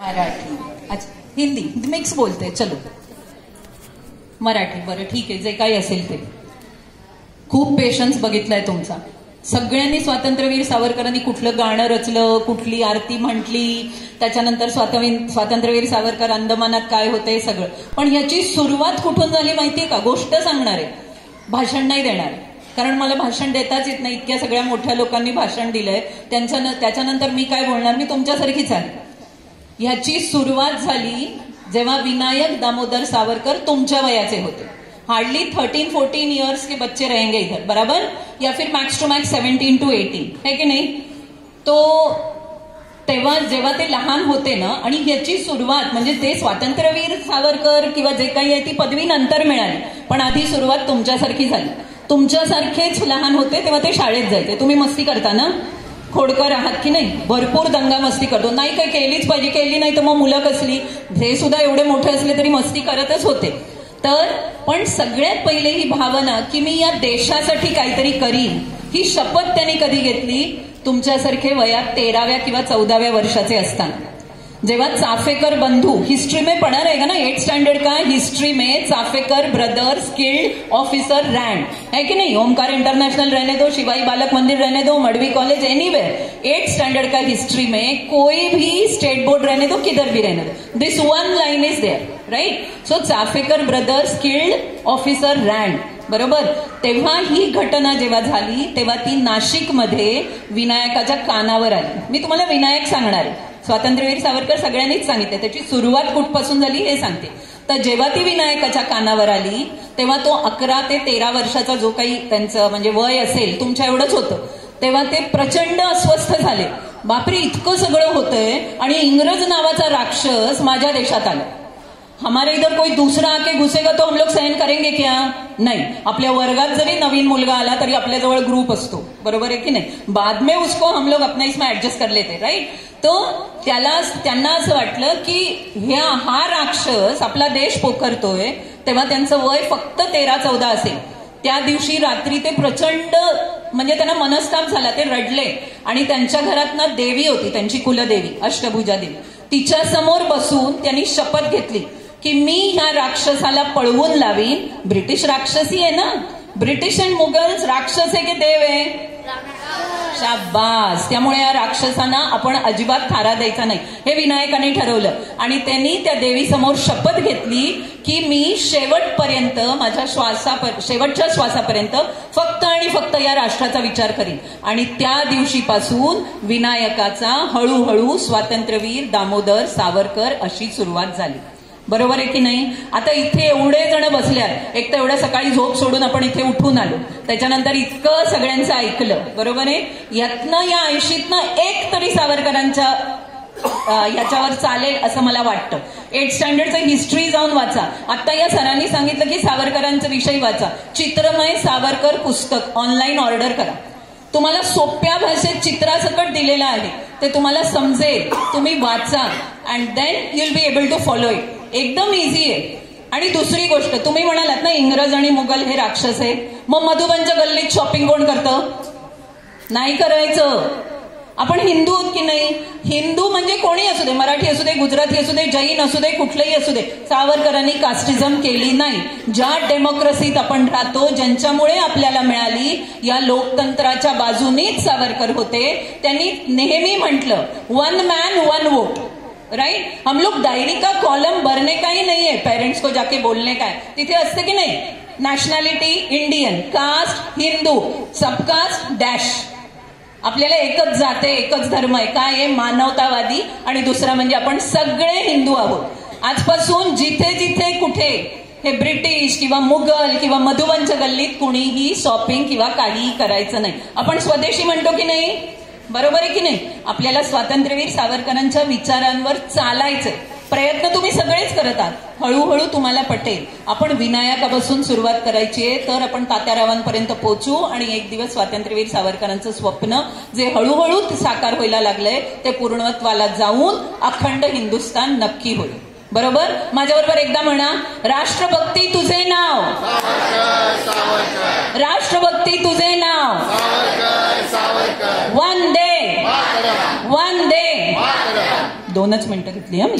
मराठी, अच्छा हिंदी मिक्स बोलते, चलो मराठी बरं ठीक आहे, जे काही असेल ते. खूप पेशन्स बघितलाय तुमचा. सगळ्यांनी स्वातंत्र्यवीर सावरकरांनी कुठलं गाणं रचलं, कुठली आरती म्हटली, त्याच्यानंतर स्वातंत्र्यवीर सावरकर अंदमानात काय होतंय सगळं. पण ह्याची सुरुवात कुठून झाली माहितीये का? गोष्ट सांगणार आहे, भाषण नाही देणार, कारण मला भाषण देताच येत नाही. इतक्या सगळ्या मोठ्या लोकांनी भाषण दिलंय, त्याच्यानंतर मी काय बोलणार? मी तुमच्यासारखीच आहे. ह्याची सुरुवात झाली जेव्हा विनायक दामोदर सावरकर तुमच्या वयाचे होते. हार्डली 13-14 इयर्स के बच्चे रहेंगे इधर, बराबर, या फिर मैक्स टू मैक्स 17 to 18, है की नाही? तो तेव्हा जेव्हा ते लहान होते ना, आणि ह्याची सुरुवात म्हणजे ते स्वातंत्र्यवीर सावरकर किंवा जे काही आहे ती पदवी नंतर मिळाली, पण आधी सुरुवात तुमच्यासारखी झाली. तुमच्यासारखेच लहान होते तेव्हा ते शाळेत जायचे. तुम्ही मस्ती करता ना? खोडकर आहात की नाही? भरपूर दंगा मस्ती करतो. नाही काय केलीच पाहिजे, केली नाही तर मग मुलं कसली? हे सुद्धा एवढे मोठे असले तरी मस्ती करतच होते. तर पण सगळ्यात पहिले ही भावना की मी या देशासाठी काहीतरी करीन, ही शपथ त्यांनी कधी घेतली? तुमच्यासारखे वयात 13व्या किंवा 14व्या वर्षाचे असताना. जेव्हा चाफेकर बंधू, हिस्ट्री में पढ़ा रहेगा ना 8th स्टैंडर्ड का, हिस्ट्री में Chaphekar brother skilled officer Rand, है कि नहीं? ओमकार इंटरनेशनल रहने दो, शिवाई बालक मंदिर रहने दो, Madvi college, anywhere, 8th standard का हिस्ट्री में कोई भी स्टेट बोर्ड रहने दो, किधर भी रहने दो, this one line is there, right? So Chapekar brother skilled officer Rand, बरोबर. तेव्हा ही घटना जेव्हा झाली तेव्हा ती नाशिकमध्ये विनायकाच्या कानावर आली. मी तुम्हाला विनायक सांगणार आहे, स्वातंत्र्यवीर सावरकर सगळ्यांनीच सांगितलं, त्याची सुरुवात कुठपासून झाली हे सांगते. तर जेव्हा ती विनायकाच्या कानावर आली तेव्हा तो 11 ते 13 वर्षाचा जो काही त्यांचं म्हणजे वय असेल, तुमच्या एवढंच होतं, तेव्हा ते प्रचंड अस्वस्थ झाले. बापरे, इतकं सगळं होतंय आणि इंग्रज नावाचा राक्षस माझ्या देशात आला. हमारे इधर कोई दूसरा आके घुसेगा तो हम लोग सहन करेंगे क्या? नाही. आपल्या वर्गात जरी नवीन मुलगा आला तरी आपल्याजवळ ग्रुप असतो, बरोबर आहे की नाही? बाद में उसको हम लोग अपने इसमें ऍडजस्ट कर लेते, राईट? तो त्यांना असं वाटलं की हा राक्षस आपला देश पोखरतोय. तेव्हा त्यांचं वय फक्त 13-14 असेल. त्या दिवशी रात्री ते प्रचंड म्हणजे त्यांना मनस्ताप झाला, ते रडले. आणि त्यांच्या घरात ना देवी होती, त्यांची कुलदेवी अष्टभुजा देवी, तिच्या समोर बसून त्यांनी शपथ घेतली की मी ह्या राक्षसाला पळवून लावीन. ब्रिटिश राक्षसी आहे ना, ब्रिटिश अँड मुघल्स राक्षस आहे की देव आहे? शाबास. त्यामुळे या राक्षसांना आपण अजिबात थारा द्यायचा नाही, हे विनायकाने ठरवलं. आणि त्यांनी त्या देवीसमोर शपथ घेतली की मी शेवटपर्यंत, माझ्या शेवटच्या श्वासापर्यंत फक्त आणि फक्त या राष्ट्राचा विचार करीन. आणि त्या दिवशीपासून विनायकाचा हळूहळू स्वातंत्र्यवीर दामोदर सावरकर अशी सुरुवात झाली, बरोबर आहे की नाही? आता इथे एवढे जण बसल्यात, एक तर एवढ्या सकाळी झोप सोडून आपण इथे उठून आलो, त्याच्यानंतर इतकं सगळ्यांचं ऐकलं, बरोबर आहे? यातनं या 80तनं एक तरी सावरकरांच्या याच्यावर चालेल असं मला वाटतं. 8th स्टँडर्डचं हिस्ट्री जाऊन वाचा. आता या सरांनी सांगितलं की सावरकरांचा विषय वाचा. चित्रमय सावरकर पुस्तक ऑनलाईन ऑर्डर करा. तुम्हाला सोप्या भाषेत चित्रासकट दिलेलं आहे, ते तुम्हाला समजेल, तुम्ही वाचा and then you will be able to follow it. एकदम इझी आहे. आणि दुसरी गोष्ट, तुम्ही म्हणालात ना इंग्रज आणि मुघल हे राक्षस आहे, मग मधुबनच्या गल्लीत शॉपिंग कोण करतं? नाही करायचं. आपण हिंदू आहोत की नाही? हिंदू म्हणजे कोणी असू दे, मराठी असू दे, गुजराती असू दे, जैन असू दे, कुठलंही असू दे, सावरकरांनी कास्टिझम केली नाही. ज्या डेमोक्रेसीत आपण राहतो, ज्यांच्यामुळे आपल्याला मिळाली, या लोकतंत्राच्या बाजूनीच सावरकर होते. त्यांनी नेहमी म्हटलं one man one vote, right? हम लोग डायरी का कॉलम भरने का ही नहीं है, पेरेंट्स को जाके बोलने का है. तिथे असते की नाही, nationality Indian, caste Hindu, subcaste dash. आपल्याला एकच जाते, एकच धर्म आहे. काय आहे? मानवतावादी. आणि दुसरा म्हणजे आपण सगळे हिंदू आहोत. आजपासून जिथे जिथे कुठे हे ब्रिटिश किंवा मुघल किंवा मधुबनच्या गल्लीत कुणीही शॉपिंग किंवा काहीही करायचं नाही. आपण स्वदेशी म्हणतो की नाही, बरोबर आहे की नाही? आपल्याला स्वातंत्र्यवीर सावरकरांच्या विचारांवर चालायचंय. प्रयत्न तुम्ही सगळेच करत आहात, हळूहळू तुम्हाला पटेल. आपण विनायकापासून सुरुवात करायची आहे, तर आपण तात्यारावांपर्यंत पोहोचू आणि एक दिवस स्वातंत्र्यवीर सावरकरांचं स्वप्न जे हळूहळू साकार व्हायला लागलंय ते पूर्णत्वाला जाऊन अखंड हिंदुस्थान नक्की होईल, बरोबर? माझ्याबरोबर एकदा म्हणा, राष्ट्रभक्ती तुझे नाव, राष्ट्रभक्ती तुझे नाव, वंदे वंदे 2च मिनिटं घेतली हा मी.